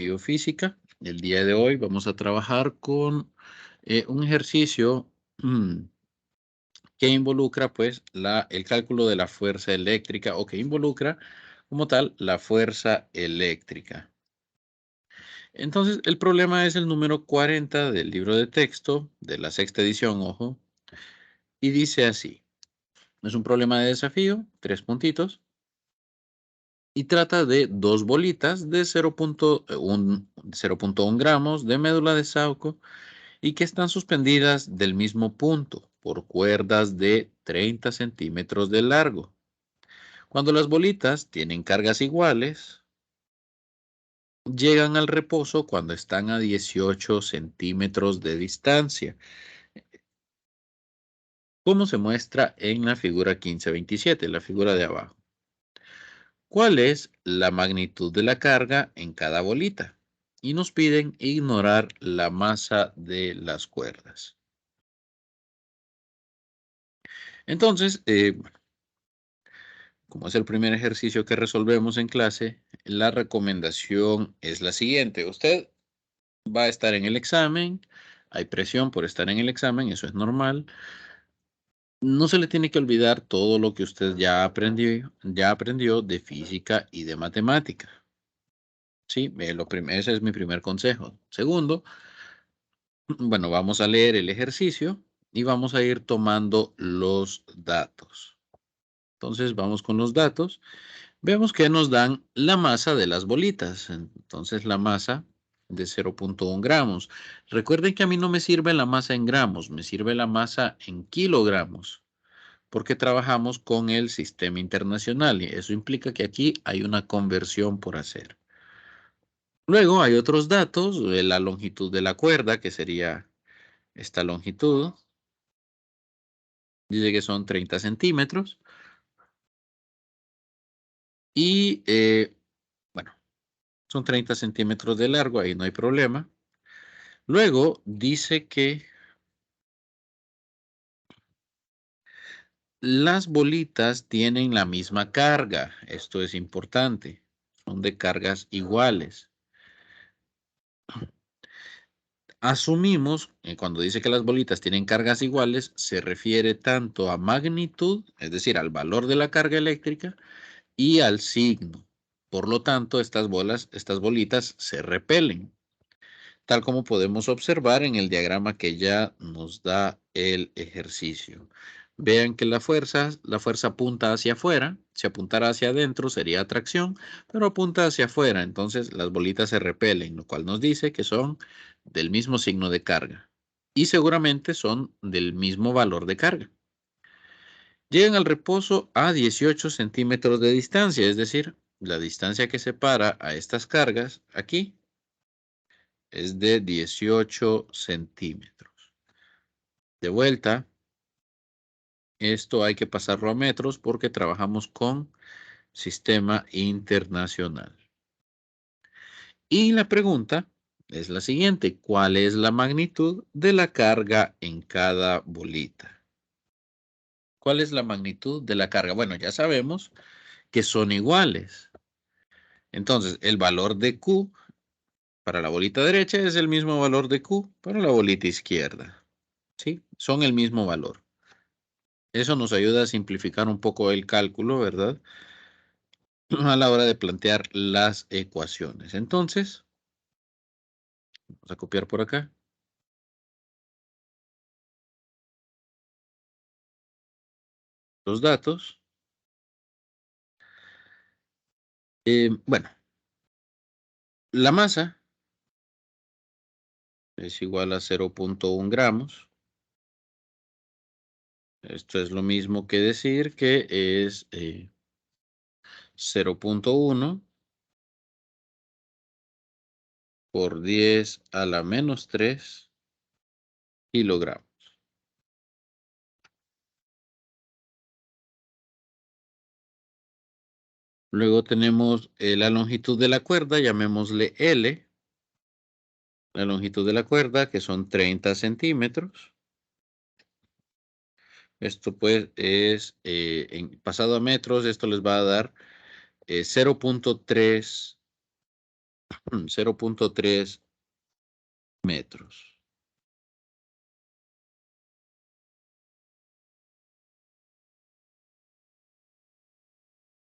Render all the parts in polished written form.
biofísica. El día de hoy vamos a trabajar con un ejercicio que involucra pues el cálculo de la fuerza eléctrica o que involucra como tal la fuerza eléctrica. Entonces, el problema es el número 40 del libro de texto de la sexta edición, ojo, y dice así. Es un problema de desafío, 3 puntitos, y trata de dos bolitas de 0.1 gramos de médula de Sauco y que están suspendidas del mismo punto por cuerdas de 30 centímetros de largo. Cuando las bolitas tienen cargas iguales, llegan al reposo cuando están a 18 centímetros de distancia, como se muestra en la figura 1527, la figura de abajo. ¿Cuál es la magnitud de la carga en cada bolita? Y nos piden ignorar la masa de las cuerdas. Entonces, como es el primer ejercicio que resolvemos en clase, la recomendación es la siguiente. Usted va a estar en el examen, hay presión por estar en el examen, eso es normal. No se le tiene que olvidar todo lo que usted ya aprendió de física y de matemática. Sí, ese es mi primer consejo. Segundo, bueno, vamos a leer el ejercicio y vamos a ir tomando los datos. Entonces, vamos con los datos. Vemos que nos dan la masa de las bolitas. Entonces, la masa de 0.1 gramos. Recuerden que a mí no me sirve la masa en gramos, me sirve la masa en kilogramos, porque trabajamos con el sistema internacional y eso implica que aquí hay una conversión por hacer. Luego hay otros datos, la longitud de la cuerda, que sería esta longitud. Dice que son 30 centímetros. Y bueno, son 30 centímetros de largo, ahí no hay problema. Luego dice que las bolitas tienen la misma carga. Esto es importante. Son de cargas iguales. Asumimos que cuando dice que las bolitas tienen cargas iguales, se refiere tanto a magnitud, es decir, al valor de la carga eléctrica, y al signo. Por lo tanto, estas bolitas se repelen, tal como podemos observar en el diagrama que ya nos da el ejercicio. Vean que la fuerza apunta hacia afuera. Si apuntara hacia adentro sería atracción, pero apunta hacia afuera. Entonces las bolitas se repelen, lo cual nos dice que son del mismo signo de carga. Y seguramente son del mismo valor de carga. Llegan al reposo a 18 centímetros de distancia, es decir, la distancia que separa a estas cargas aquí es de 18 centímetros. De vuelta, esto hay que pasarlo a metros porque trabajamos con sistema internacional. Y la pregunta es la siguiente: ¿cuál es la magnitud de la carga en cada bolita? ¿Cuál es la magnitud de la carga? Bueno, ya sabemos que son iguales. Entonces, el valor de Q para la bolita derecha es el mismo valor de Q para la bolita izquierda. ¿Sí? Son el mismo valor. Eso nos ayuda a simplificar un poco el cálculo, ¿verdad? A la hora de plantear las ecuaciones. Entonces, vamos a copiar por acá. Los datos. Bueno, la masa es igual a 0.1 gramos. Esto es lo mismo que decir que es 0.1 por 10 a la menos 3 kilogramos. Luego tenemos la longitud de la cuerda, llamémosle L. La longitud de la cuerda, que son 30 centímetros. Esto pues es, pasado a metros, esto les va a dar 0.3 0.3 metros.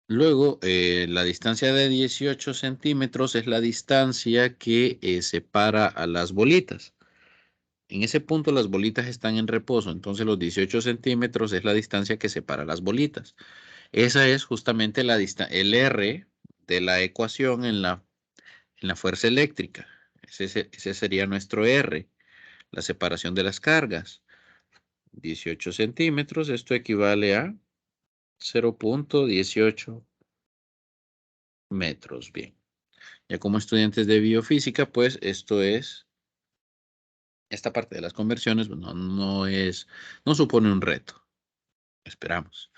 Luego, la distancia de 18 centímetros es la distancia que separa a las bolitas. En ese punto las bolitas están en reposo, entonces los 18 centímetros es la distancia que separa las bolitas. Esa es justamente el R de la ecuación en la fuerza eléctrica. Ese sería nuestro R, la separación de las cargas. 18 centímetros, esto equivale a 0.18 metros. Bien, ya como estudiantes de biofísica, pues esta parte de las conversiones no supone un reto. Esperamos.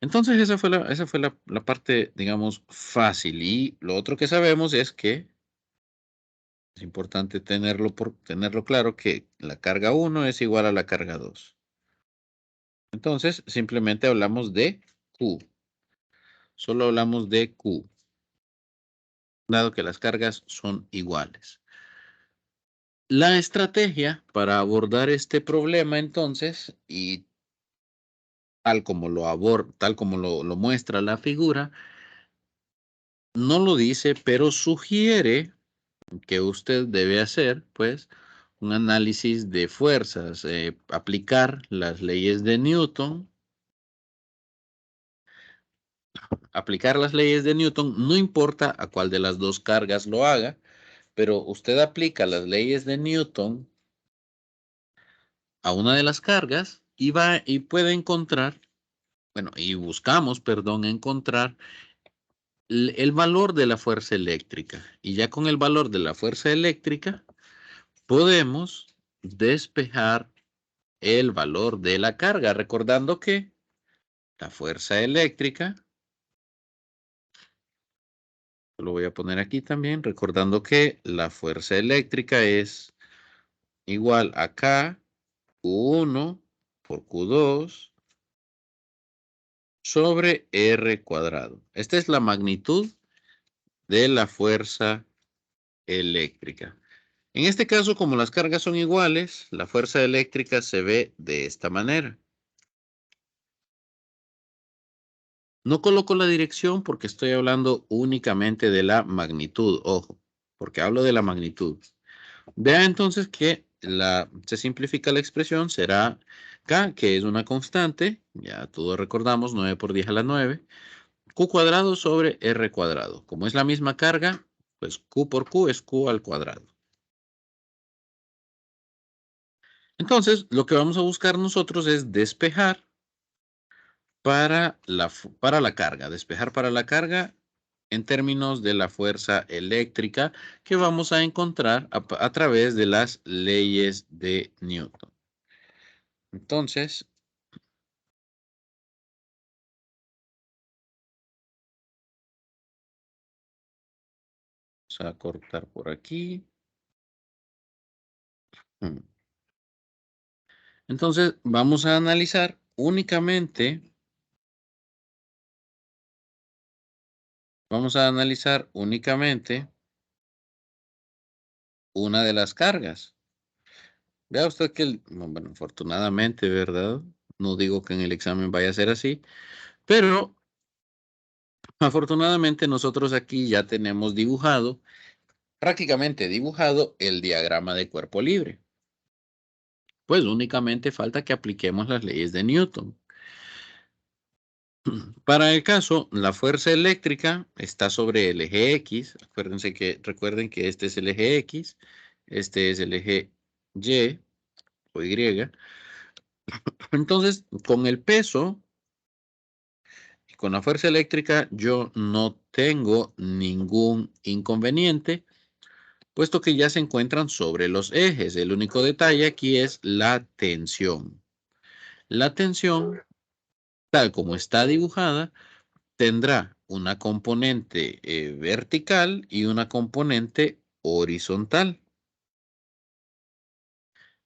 Entonces esa fue la parte, digamos, fácil. Y lo otro que sabemos es que es importante tenerlo claro que la carga 1 es igual a la carga 2. Entonces, simplemente hablamos de Q. Solo hablamos de Q, dado que las cargas son iguales. La estrategia para abordar este problema, entonces, y tal como lo muestra la figura, no lo dice, pero sugiere que usted debe hacer, pues, un análisis de fuerzas, aplicar las leyes de Newton. Aplicar las leyes de Newton, no importa a cuál de las dos cargas lo haga, pero usted aplica las leyes de Newton a una de las cargas y puede encontrar, bueno, y buscamos, perdón, encontrar el valor de la fuerza eléctrica. Y ya con el valor de la fuerza eléctrica, podemos despejar el valor de la carga, recordando que la fuerza eléctrica, lo voy a poner aquí también, recordando que la fuerza eléctrica es igual a K Q1 por Q2 sobre R cuadrado. Esta es la magnitud de la fuerza eléctrica. En este caso, como las cargas son iguales, la fuerza eléctrica se ve de esta manera. No coloco la dirección porque estoy hablando únicamente de la magnitud, ojo, porque hablo de la magnitud. Vea entonces que se simplifica la expresión, será K, que es una constante, ya todos recordamos, 9 por 10 a la 9, Q cuadrado sobre R cuadrado. Como es la misma carga, pues Q por Q es Q al cuadrado. Entonces, lo que vamos a buscar nosotros es despejar para la carga, despejar para la carga en términos de la fuerza eléctrica que vamos a encontrar a través de las leyes de Newton. Entonces, vamos a cortar por aquí. Entonces, vamos a analizar únicamente una de las cargas. Vea usted que, bueno, afortunadamente, ¿verdad? No digo que en el examen vaya a ser así, pero afortunadamente nosotros aquí ya tenemos prácticamente dibujado el diagrama de cuerpo libre. Pues únicamente falta que apliquemos las leyes de Newton. Para el caso, la fuerza eléctrica está sobre el eje X. Recuerden que este es el eje X, este es el eje Y o Y. Entonces, con el peso y con la fuerza eléctrica, yo no tengo ningún inconveniente, puesto que ya se encuentran sobre los ejes. El único detalle aquí es la tensión. La tensión, tal como está dibujada, tendrá una componente vertical y una componente horizontal.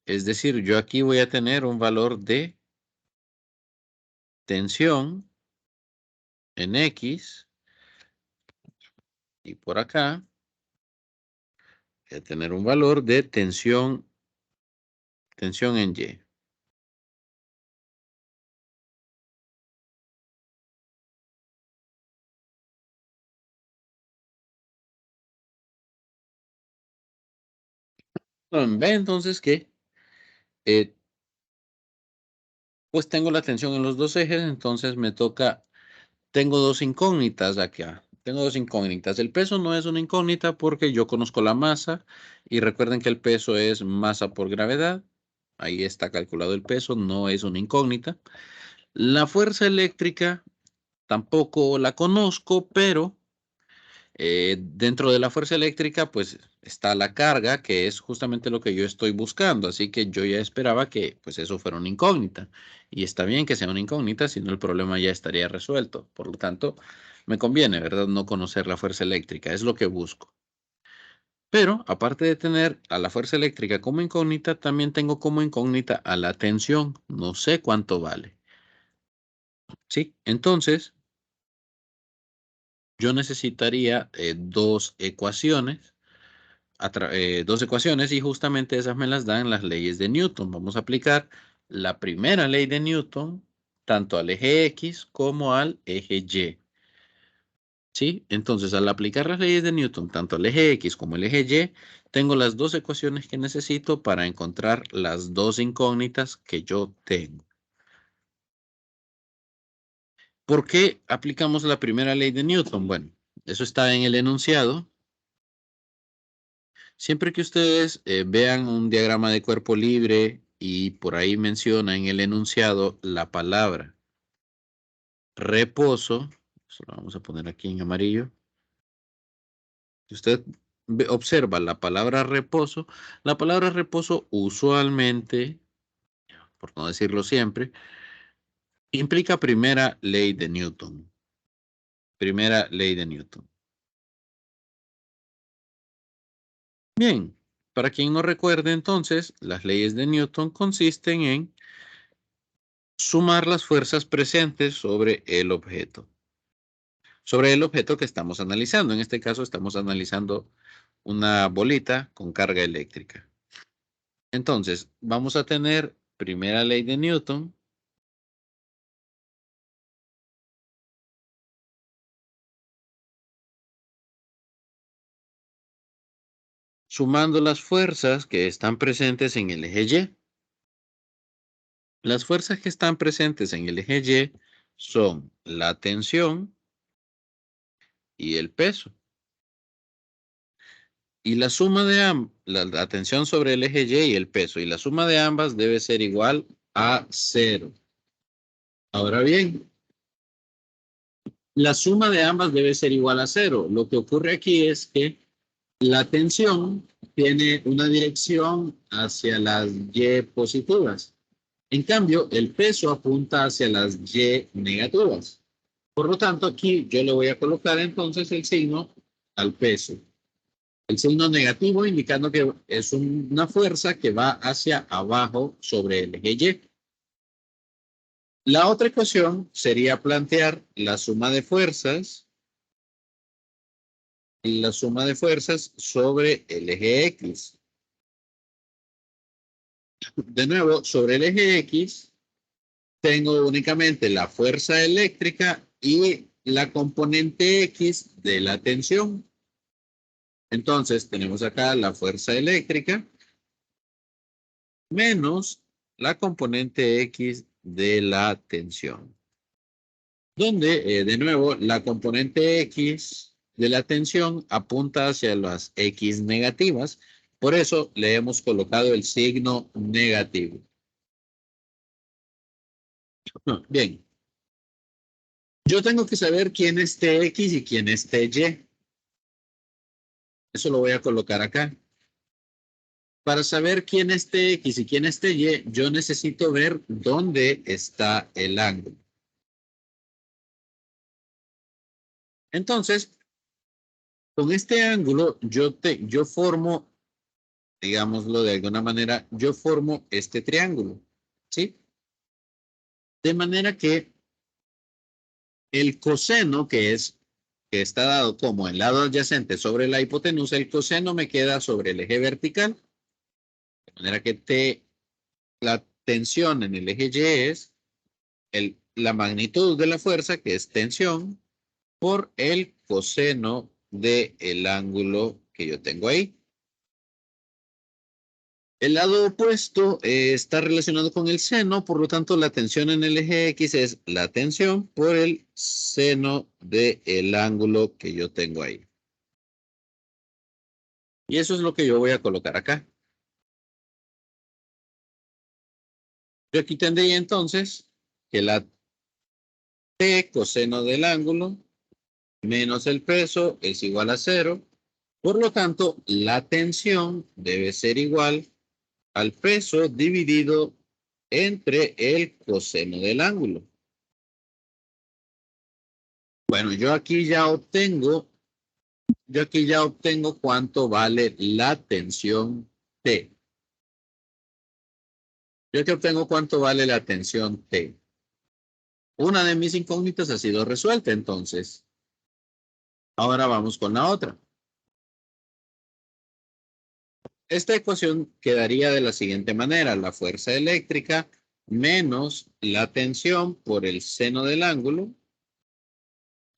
Es decir, yo aquí voy a tener un valor de tensión en X Y por acá voy a tener un valor de tensión en Y. Ve entonces que pues tengo la tensión en los dos ejes, entonces me toca, tengo dos incógnitas acá. Tengo dos incógnitas. El peso no es una incógnita porque yo conozco la masa y recuerden que el peso es masa por gravedad. Ahí está calculado el peso, no es una incógnita. La fuerza eléctrica tampoco la conozco, pero dentro de la fuerza eléctrica, pues está la carga, que es justamente lo que yo estoy buscando. Así que yo ya esperaba que pues eso fuera una incógnita. Y está bien que sea una incógnita, si no el problema ya estaría resuelto. Por lo tanto, me conviene, ¿verdad? No conocer la fuerza eléctrica, es lo que busco. Pero aparte de tener a la fuerza eléctrica como incógnita, también tengo como incógnita a la tensión. No sé cuánto vale. ¿Sí? Entonces, yo necesitaría dos ecuaciones y justamente esas me las dan las leyes de Newton. Vamos a aplicar la primera ley de Newton tanto al eje X como al eje Y. ¿Sí? Entonces, al aplicar las leyes de Newton tanto al eje X como al eje Y, tengo las dos ecuaciones que necesito para encontrar las dos incógnitas que yo tengo. ¿Por qué aplicamos la primera ley de Newton? Bueno, eso está en el enunciado. Siempre que ustedes vean un diagrama de cuerpo libre y por ahí menciona en el enunciado la palabra reposo, eso lo vamos a poner aquí en amarillo. Si usted observa la palabra reposo usualmente, por no decirlo siempre, implica primera ley de Newton. Primera ley de Newton. Bien, para quien no recuerde entonces, las leyes de Newton consisten en sumar las fuerzas presentes sobre el objeto. Sobre el objeto que estamos analizando. En este caso estamos analizando una bolita con carga eléctrica. Entonces, vamos a tener primera ley de Newton. Sumando las fuerzas que están presentes en el eje Y. Las fuerzas que están presentes en el eje Y son la tensión y el peso. Y la suma de la tensión sobre el eje Y y el peso, y la suma de ambas debe ser igual a 0. Ahora bien, la suma de ambas debe ser igual a 0. Lo que ocurre aquí es que la tensión tiene una dirección hacia las Y positivas. En cambio, el peso apunta hacia las Y negativas. Por lo tanto, aquí yo le voy a colocar entonces el signo al peso. El signo negativo indicando que es una fuerza que va hacia abajo sobre el eje Y. La otra ecuación sería plantear la suma de fuerzas sobre el eje X. De nuevo, sobre el eje X tengo únicamente la fuerza eléctrica y la componente X de la tensión. Entonces, tenemos acá la fuerza eléctrica menos la componente X de la tensión. Donde, de nuevo, la componente X de la tensión apunta hacia las X negativas. Por eso le hemos colocado el signo negativo. Bien, yo tengo que saber quién es TX y quién es TY. Eso lo voy a colocar acá. Para saber quién es TX y quién es TY, yo necesito ver dónde está el ángulo. Entonces, con este ángulo, yo formo, digámoslo de alguna manera, yo formo este triángulo, ¿sí? De manera que el coseno, que es que está dado como el lado adyacente sobre la hipotenusa, el coseno me queda sobre el eje vertical. De manera que la tensión en el eje Y es la magnitud de la fuerza, que es tensión, por el coseno del ángulo que yo tengo ahí. El lado opuesto está relacionado con el seno, por lo tanto la tensión en el eje X es la tensión por el seno del ángulo que yo tengo ahí. Y eso es lo que yo voy a colocar acá. Yo aquí tendría entonces que la T coseno del ángulo menos el peso es igual a 0. Por lo tanto, la tensión debe ser igual al peso dividido entre el coseno del ángulo. Bueno, yo aquí ya obtengo cuánto vale la tensión T. Yo aquí obtengo cuánto vale la tensión T. Una de mis incógnitas ha sido resuelta, entonces. Ahora vamos con la otra. Esta ecuación quedaría de la siguiente manera. La fuerza eléctrica menos la tensión por el seno del ángulo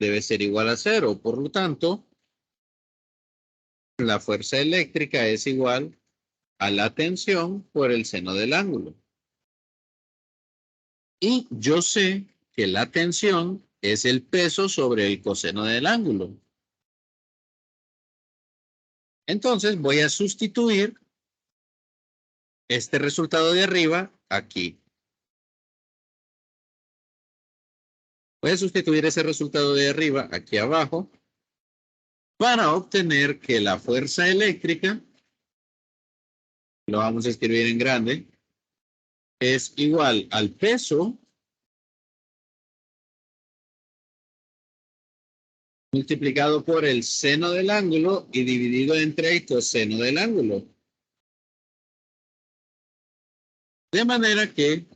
debe ser igual a 0. Por lo tanto, la fuerza eléctrica es igual a la tensión por el seno del ángulo. Y yo sé que la tensión es el peso sobre el coseno del ángulo. Entonces voy a sustituir este resultado de arriba aquí. Voy a sustituir ese resultado de arriba aquí abajo para obtener que la fuerza eléctrica, lo vamos a escribir en grande, es igual al peso multiplicado por el seno del ángulo y dividido entre el coseno del ángulo. De manera que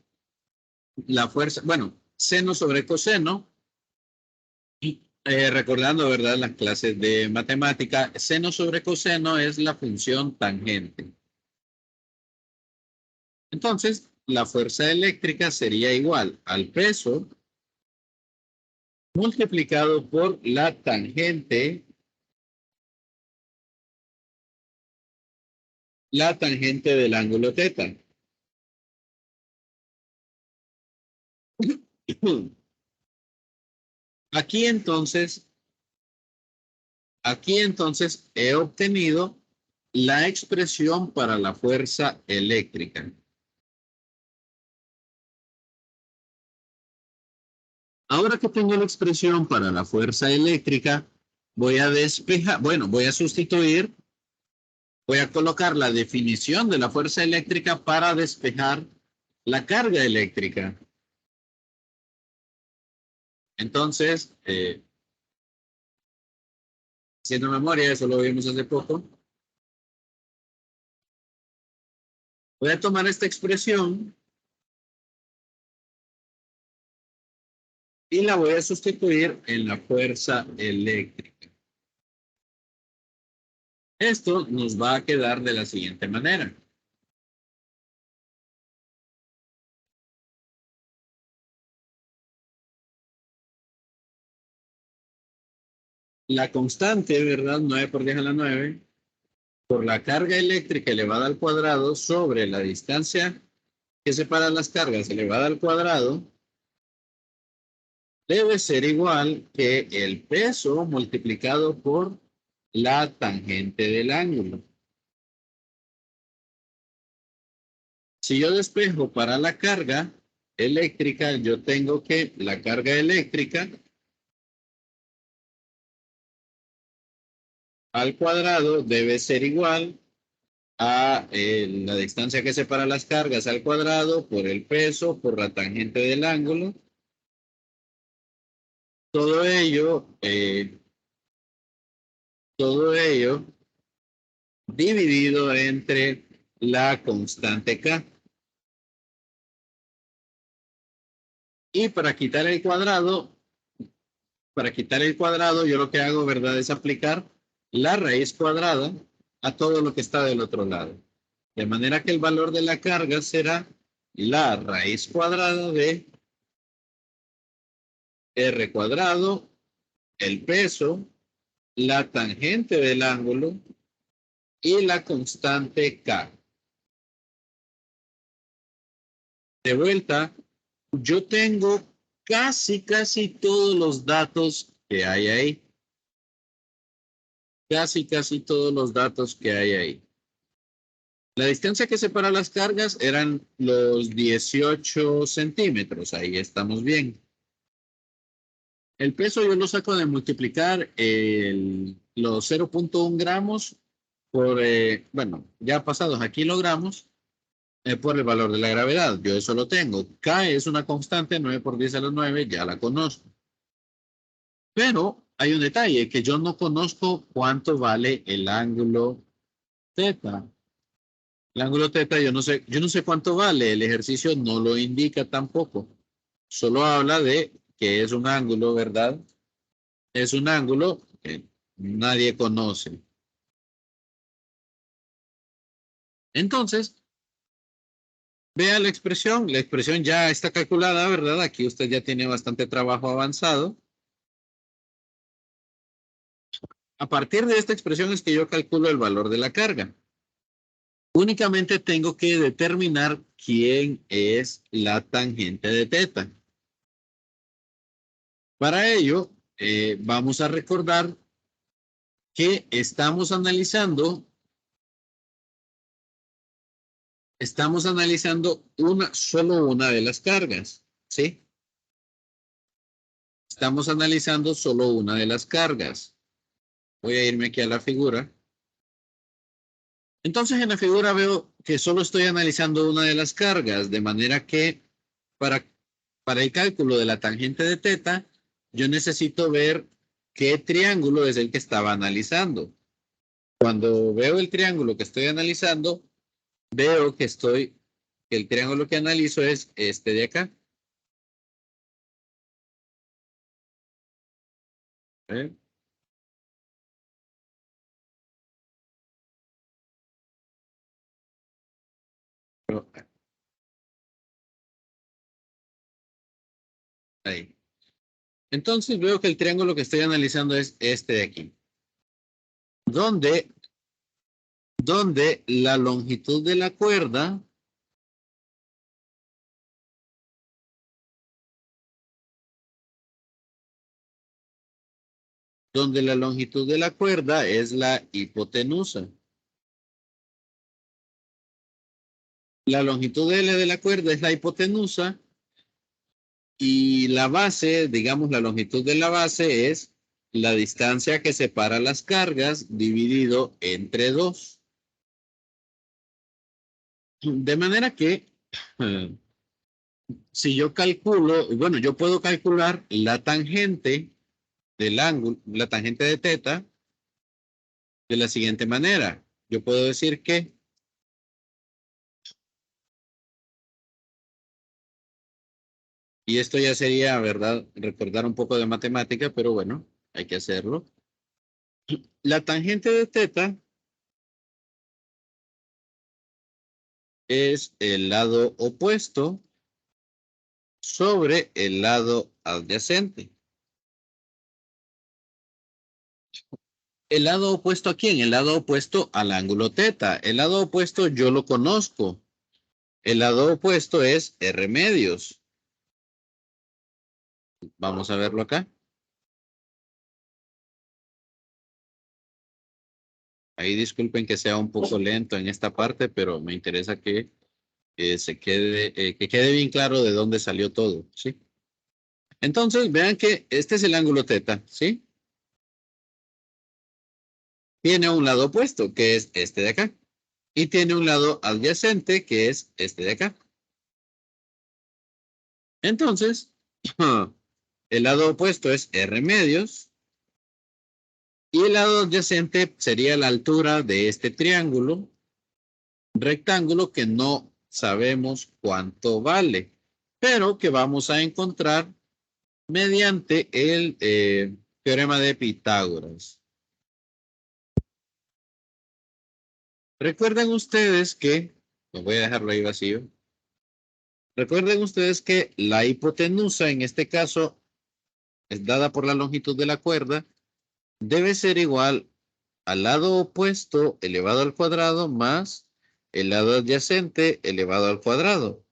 la fuerza, bueno, seno sobre coseno, recordando, ¿verdad? Las clases de matemática, seno sobre coseno es la función tangente. Entonces, la fuerza eléctrica sería igual al peso multiplicado por la tangente del ángulo teta. Aquí entonces, he obtenido la expresión para la fuerza eléctrica. Ahora que tengo la expresión para la fuerza eléctrica, voy a despejar, bueno, voy a sustituir, voy a colocar la definición de la fuerza eléctrica para despejar la carga eléctrica. Entonces, haciendo memoria, eso lo vimos hace poco, voy a tomar esta expresión y la voy a sustituir en la fuerza eléctrica. Esto nos va a quedar de la siguiente manera. La constante, ¿verdad? 9 por 10 a la 9, por la carga eléctrica elevada al cuadrado sobre la distancia que separa las cargas elevada al cuadrado, debe ser igual que el peso multiplicado por la tangente del ángulo. Si yo despejo para la carga eléctrica, yo tengo que la carga eléctrica al cuadrado debe ser igual a la distancia que separa las cargas al cuadrado por el peso por la tangente del ángulo. Todo ello, dividido entre la constante K. Y para quitar el cuadrado, Para quitar el cuadrado, yo lo que hago, ¿verdad?, es aplicar la raíz cuadrada a todo lo que está del otro lado. De manera que el valor de la carga será la raíz cuadrada de R cuadrado, el peso, la tangente del ángulo y la constante K. De vuelta, yo tengo casi todos los datos que hay ahí. Casi todos los datos que hay ahí. La distancia que separa las cargas eran los 18 centímetros. Ahí estamos bien. El peso yo lo saco de multiplicar los 0.1 gramos por, bueno, ya pasados a kilogramos por el valor de la gravedad. Yo eso lo tengo. K es una constante, 9 por 10 a la 9, ya la conozco. Pero hay un detalle, que yo no conozco cuánto vale el ángulo teta. El ángulo teta yo no sé cuánto vale. El ejercicio no lo indica tampoco. Solo habla de que es un ángulo, ¿verdad? Es un ángulo que nadie conoce. Entonces, vea la expresión. La expresión ya está calculada, ¿verdad? Aquí usted ya tiene bastante trabajo avanzado. A partir de esta expresión es que yo calculo el valor de la carga. Únicamente tengo que determinar quién es la tangente de teta. Para ello, vamos a recordar que estamos analizando solo una de las cargas, ¿sí? Estamos analizando solo una de las cargas. Voy a irme aquí a la figura. Entonces, en la figura veo que solo estoy analizando una de las cargas, de manera que para, para el cálculo de la tangente de teta, yo necesito ver qué triángulo es el que estaba analizando. Cuando veo el triángulo que estoy analizando, veo que el triángulo que analizo es este de acá. ¿Eh? Ahí. Entonces veo que el triángulo que estoy analizando es este de aquí, donde, donde la longitud de la cuerda es la hipotenusa. La longitud L de la cuerda es la hipotenusa y la base, digamos, la longitud de la base es la distancia que separa las cargas dividido entre 2. De manera que, si yo calculo, bueno, yo puedo calcular la tangente del ángulo, la tangente de teta, de la siguiente manera. Yo puedo decir que y esto ya sería, ¿verdad? Recordar un poco de matemática, pero bueno, hay que hacerlo. La tangente de teta es el lado opuesto sobre el lado adyacente. ¿El lado opuesto a quién? El lado opuesto al ángulo teta. El lado opuesto yo lo conozco. El lado opuesto es R medios. Vamos a verlo acá. Ahí disculpen que sea un poco lento en esta parte, pero me interesa que que quede bien claro de dónde salió todo, ¿sí? Entonces, vean que este es el ángulo teta, ¿sí? Tiene un lado opuesto, que es este de acá. Y tiene un lado adyacente, que es este de acá. Entonces, el lado opuesto es R medios. Y el lado adyacente sería la altura de este triángulo rectángulo que no sabemos cuánto vale, pero que vamos a encontrar mediante el teorema de Pitágoras. Recuerden ustedes que, no voy a dejarlo ahí vacío. Recuerden ustedes que la hipotenusa en este caso es dada por la longitud de la cuerda, debe ser igual al lado opuesto elevado al cuadrado más el lado adyacente elevado al cuadrado.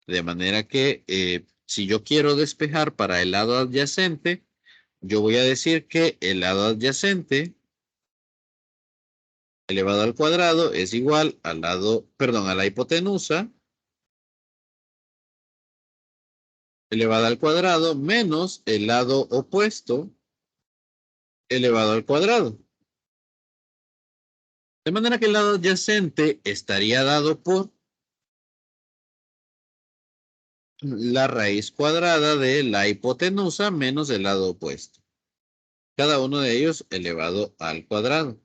De manera que si yo quiero despejar para el lado adyacente, yo voy a decir que el lado adyacente elevado al cuadrado es igual al lado, perdón, a la hipotenusa elevada al cuadrado menos el lado opuesto elevado al cuadrado. De manera que el lado adyacente estaría dado por la raíz cuadrada de la hipotenusa menos el lado opuesto. Cada uno de ellos elevado al cuadrado.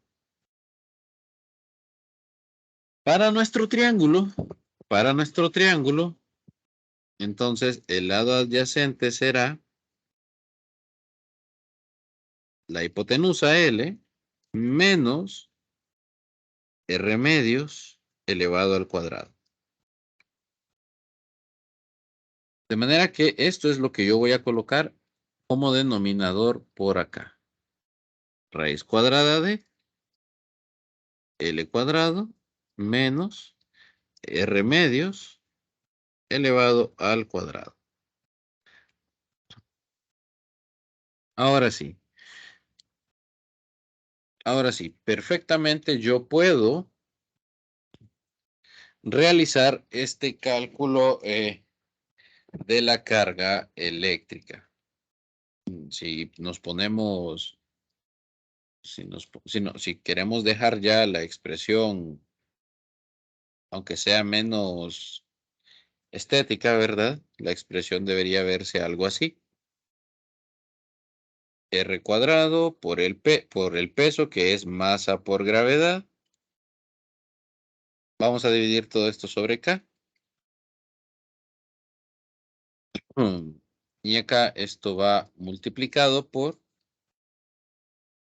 Para nuestro triángulo, entonces el lado adyacente será la hipotenusa L menos R medios elevado al cuadrado. De manera que esto es lo que yo voy a colocar como denominador por acá. Raíz cuadrada de L cuadrado menos R medios elevado al cuadrado. Ahora sí, perfectamente yo puedo realizar este cálculo de la carga eléctrica. Si nos ponemos, si queremos dejar ya la expresión, aunque sea menos estética, ¿verdad? La expresión debería verse algo así. R cuadrado por el peso, que es masa por gravedad. Vamos a dividir todo esto sobre K. Y acá esto va multiplicado por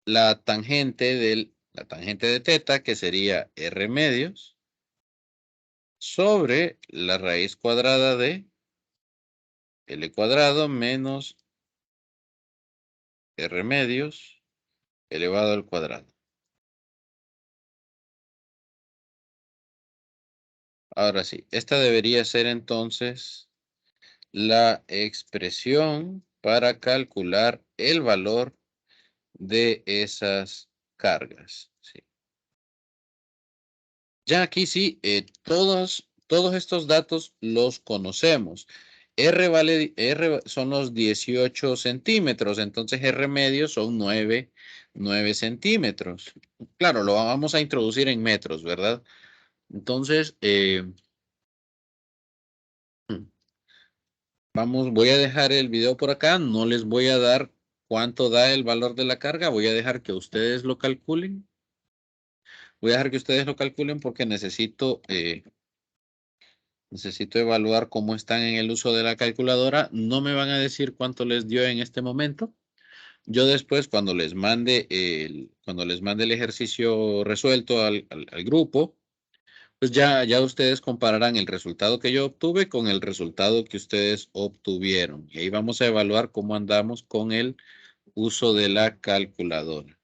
la tangente de teta, que sería R medios, sobre la raíz cuadrada de L cuadrado menos R medios elevado al cuadrado. Ahora sí, esta debería ser entonces la expresión para calcular el valor de esas cargas. ¿Sí? Ya aquí sí, todos estos datos los conocemos. R son los 18 centímetros, entonces R medio son 9 centímetros. Claro, lo vamos a introducir en metros, ¿verdad? Entonces, voy a dejar el video por acá, no les voy a dar cuánto da el valor de la carga, voy a dejar que ustedes lo calculen. Voy a dejar que ustedes lo calculen porque necesito evaluar cómo están en el uso de la calculadora. No me van a decir cuánto les dio en este momento. Yo después, cuando les mande el ejercicio resuelto al grupo, pues ya ustedes compararán el resultado que yo obtuve con el resultado que ustedes obtuvieron. Y ahí vamos a evaluar cómo andamos con el uso de la calculadora.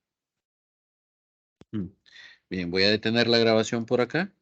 Bien, voy a detener la grabación por acá.